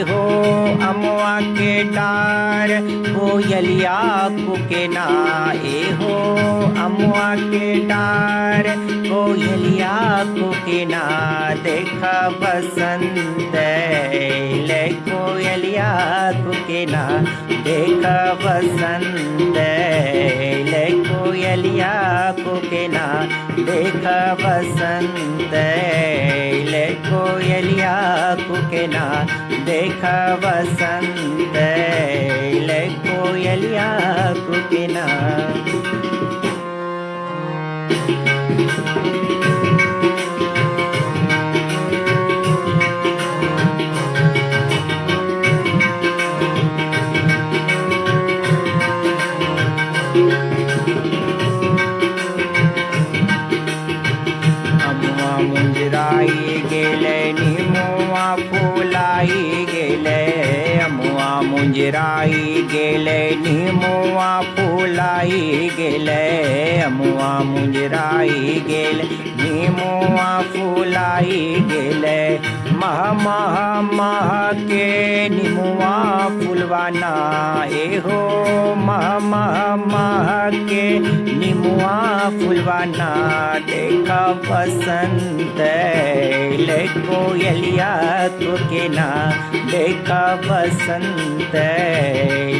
हो अमुआ के डार कोयलिया कुकेना हो अमुआ के डार कोयलिया कुकेना देखा बसंत ले कोयलिया कुकेना देखा बसंत ले कोयलिया कुकेना देखा बसंत ले कोयलिया कुकेना देखा बसंत ले कोयलिया कुकेना। मुंजराई गेले निमुआ फुलाई गेले अमुआ मुंजराई गेले निमुआ फुलाई गेले अमुआ मुंजराई गेले निमुआ फुलाई गेले मह मह मह के निमुआ फुलवाना हो मह मह मह के निमुआ फुलवाना देखा बसंत ले कोयलिया कुकेना देखा बसंत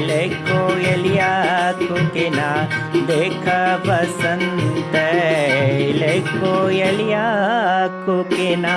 ले कोयलिया कुकेना देखा बसंत ले कोयलिया कुकेना।